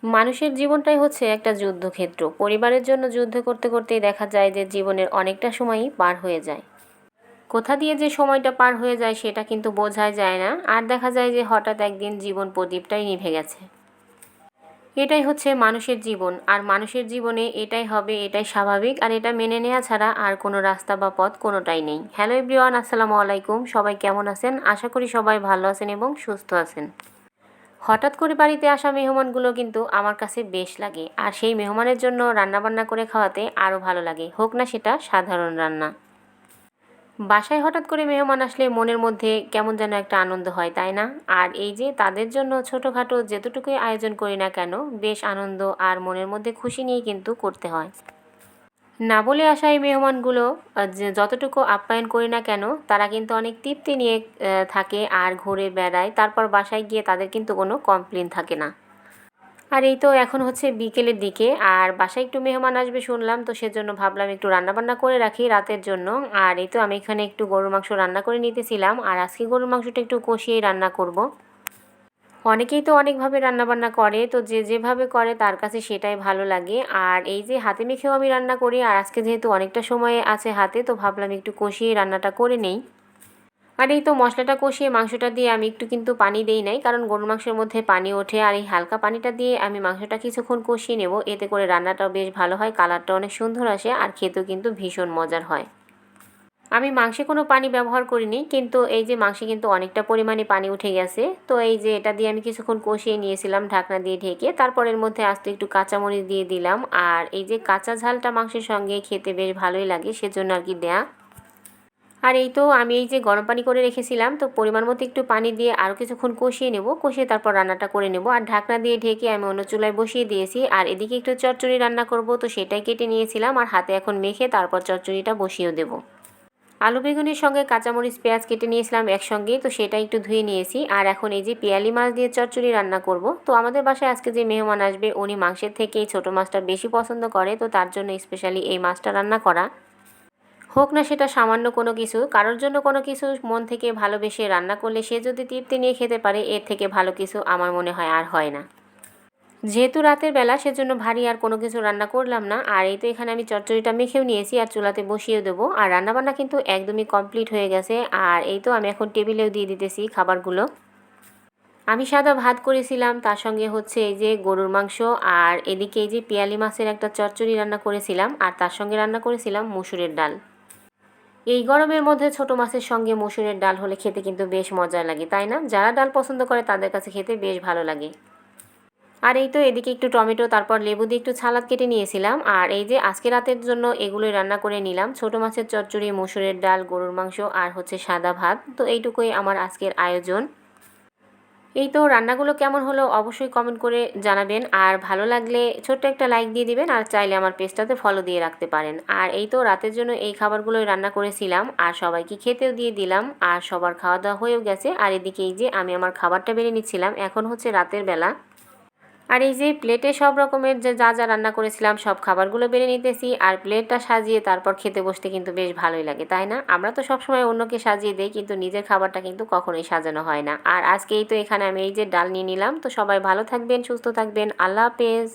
মানুষের জীবনটাই হচ্ছে একটা যুদ্ধক্ষেত্র। পরিবারের জন্য যুদ্ধ করতে করতেই দেখা যায় যে জীবনের অনেকটা সময়ই পার হয়ে যায়। কোথা দিয়ে যে সময়টা পার হয়ে যায় সেটা কিন্তু বোঝাই যায় না, আর দেখা যায় যে হঠাৎ একদিন জীবন প্রদীপটাই নিভে গেছে। এটাই হচ্ছে মানুষের জীবন, আর মানুষের জীবনে এটাই হবে, এটাই স্বাভাবিক, আর এটা মেনে নেওয়া ছাড়া আর কোনো রাস্তা বা পথ কোনোটাই নেই। হ্যালো এভরিওয়ান, আসসালামু আলাইকুম। সবাই কেমন আছেন? আশা করি সবাই ভালো আছেন এবং সুস্থ আছেন। হঠাৎ করে বাড়িতে আসা মেহমানগুলো কিন্তু আমার কাছে বেশ লাগে, আর সেই মেহমানের জন্য রান্নাবান্না করে খাওয়াতে আরও ভালো লাগে, হোক না সেটা সাধারণ রান্না। বাসায় হঠাৎ করে মেহমান আসলে মনের মধ্যে কেমন যেন একটা আনন্দ হয়, তাই না? আর এই যে তাদের জন্য ছোটোখাটো যেতটুকুই আয়োজন করি না কেন, বেশ আনন্দ আর মনের মধ্যে খুশি নিয়েই কিন্তু করতে হয়। না বলে আসা এই মেহমানগুলো যে যতটুকু আপ্যায়ন করি না কেন, তারা কিন্তু অনেক তৃপ্তি নিয়ে থাকে আর ঘুরে বেড়ায়। তারপর বাসায় গিয়ে তাদের কিন্তু কোনো কমপ্লেন থাকে না। আর এই তো এখন হচ্ছে বিকেলের দিকে, আর বাসায় একটু মেহমান আসবে শুনলাম, তো সেজন্য ভাবলাম একটু রান্নাবান্না করে রাখি রাতের জন্য। আর এই তো আমি এখানে একটু গরুর মাংস রান্না করে নিতেছিলাম, আর আজকে গরুর মাংসটা একটু কষিয়েই রান্না করব। অনেকেই তো অনেকভাবে রান্নাবান্না করে, তো যে যেভাবে করে তার কাছে সেটাই ভালো লাগে। আর এই যে হাতে মেখেও আমি রান্না করি, আর আজকে যেহেতু অনেকটা সময় আছে হাতে, তো ভাবলাম একটু কষিয়ে রান্নাটা করে নেই। আর এই তো মশলাটা কষিয়ে মাংসটা দিয়ে আমি একটু কিন্তু পানি দেই নাই, কারণ গরুর মাংসের মধ্যে পানি ওঠে, আর এই হালকা পানিটা দিয়ে আমি মাংসটা কিছুক্ষণ কষিয়ে নেব। এতে করে রান্নাটাও বেশ ভালো হয়, কালারটা অনেক সুন্দর আসে, আর খেতেও কিন্তু ভীষণ মজার হয়। আমি মাংসে কোনো পানি ব্যবহার করিনি, কিন্তু এই যে মাংসে কিন্তু অনেকটা পরিমাণে পানি উঠে গেছে। তো এই যে এটা দিয়ে আমি কিছুক্ষণ কষিয়ে নিয়েছিলাম ঢাকনা দিয়ে ঢেকে, তারপর এর মধ্যে আস্তে একটু কাঁচামরিচ দিয়ে দিলাম। আর এই যে কাঁচা ঝালটা মাংসের সঙ্গে খেতে বেশ ভালোই লাগে, সেজন্য আর কি দেয়া। আর এই তো আমি এই যে গরম পানি করে রেখেছিলাম, তো পরিমাণ মতো একটু পানি দিয়ে আরও কিছুক্ষণ কষিয়ে নেব, কষিয়ে তারপর রান্নাটা করে নেব। আর ঢাকনা দিয়ে ঢেকে আমি অন্য চুলায় বসিয়ে দিয়েছি। আর এদিকে একটু চচ্চড়ি রান্না করব, তো সেটাই কেটে নিয়েছিলাম, আর হাতে এখন মেখে তারপর চচ্চড়িটা বসিয়েও দেবো। আলু বেগুনের সঙ্গে কাঁচামরিচ পেঁয়াজ কেটে নিয়েছিলাম একসঙ্গে, তো সেটা একটু ধুয়ে নিয়েছি। আর এখন এই যে পেঁয়ালি মাছ দিয়ে চচ্চড়ি রান্না করব। তো আমাদের বাসায় আজকে যে মেহমান আসবে উনি মাংসের থেকে এই ছোটো মাছটা বেশি পছন্দ করে, তো তার জন্য স্পেশালি এই মাছটা রান্না করা। হোক না সেটা সামান্য কোনো কিছু, কারোর জন্য কোনো কিছু মন থেকে ভালোবেসে রান্না করলে সে যদি তৃপ্তি নিয়ে খেতে পারে, এর থেকে ভালো কিছু আমার মনে হয় আর হয় না। যেহেতু রাতের বেলা, সেজন্য ভারী আর কোনো কিছু রান্না করলাম না। আর এই তো এখানে আমি চচ্চড়িটা মেখেও নিয়েছি আর চুলাতে বসিয়ে দেবো। আর রান্নাবান্না কিন্তু একদমই কমপ্লিট হয়ে গেছে। আর এই তো আমি এখন টেবিলেও দিয়ে দিতেছি খাবারগুলো। আমি সাদা ভাত করেছিলাম, তার সঙ্গে হচ্ছে এই যে গরুর মাংস, আর এদিকে এই যে পিয়ালি মাছের একটা চচ্চড়ি রান্না করেছিলাম, আর তার সঙ্গে রান্না করেছিলাম মসুরের ডাল। এই গরমের মধ্যে ছোট মাছের সঙ্গে মসুরের ডাল হলে খেতে কিন্তু বেশ মজা লাগে, তাই না? যারা ডাল পছন্দ করে তাদের কাছে খেতে বেশ ভালো লাগে। আর এই তো এদিকে একটু টমেটো, তারপর লেবু দিয়ে একটু সালাদ কেটে নিয়েছিলাম। আর এই যে আজকে রাতের জন্য এগুলোই রান্না করে নিলাম, ছোট মাছের চচ্চড়ি, মসুরের ডাল, গরুর মাংস, আর হচ্ছে সাদা ভাত। তো এইটুকুই আমার আজকের আয়োজন। এই তো রান্নাগুলো কেমন হলো অবশ্যই কমেন্ট করে জানাবেন, আর ভালো লাগলে ছোট্ট একটা লাইক দিয়ে দিবেন, আর চাইলে আমার পেজটাতে ফলো দিয়ে রাখতে পারেন। আর এই তো রাতের জন্য এই খাবারগুলোই রান্না করেছিলাম, আর সবাইকে খেতেও দিয়ে দিলাম, আর সবার খাওয়া দাওয়া হয়েও গেছে। আর এদিকে এই যে আমি আমার খাবারটা বেড়ে নিচ্ছিলাম, এখন হচ্ছে রাতের বেলা। আর এই যে প্লেটে সব রকমের যে যা যা রান্না করেছিলাম সব খাবারগুলো বেড়ে নিতেছি, আর প্লেটটা সাজিয়ে তারপর খেতে বসতে কিন্তু বেশ ভালোই লাগে, তাই না? আমরা তো সবসময় অন্যকে সাজিয়ে দেই, কিন্তু নিজের খাবারটা কিন্তু কখনোই সাজানো হয় না। আর আজকে এই তো এখানে আমি এই যে ডাল নিয়ে নিলাম। তো সবাই ভালো থাকবেন, সুস্থ থাকবেন, আল্লাহ হাফেজ।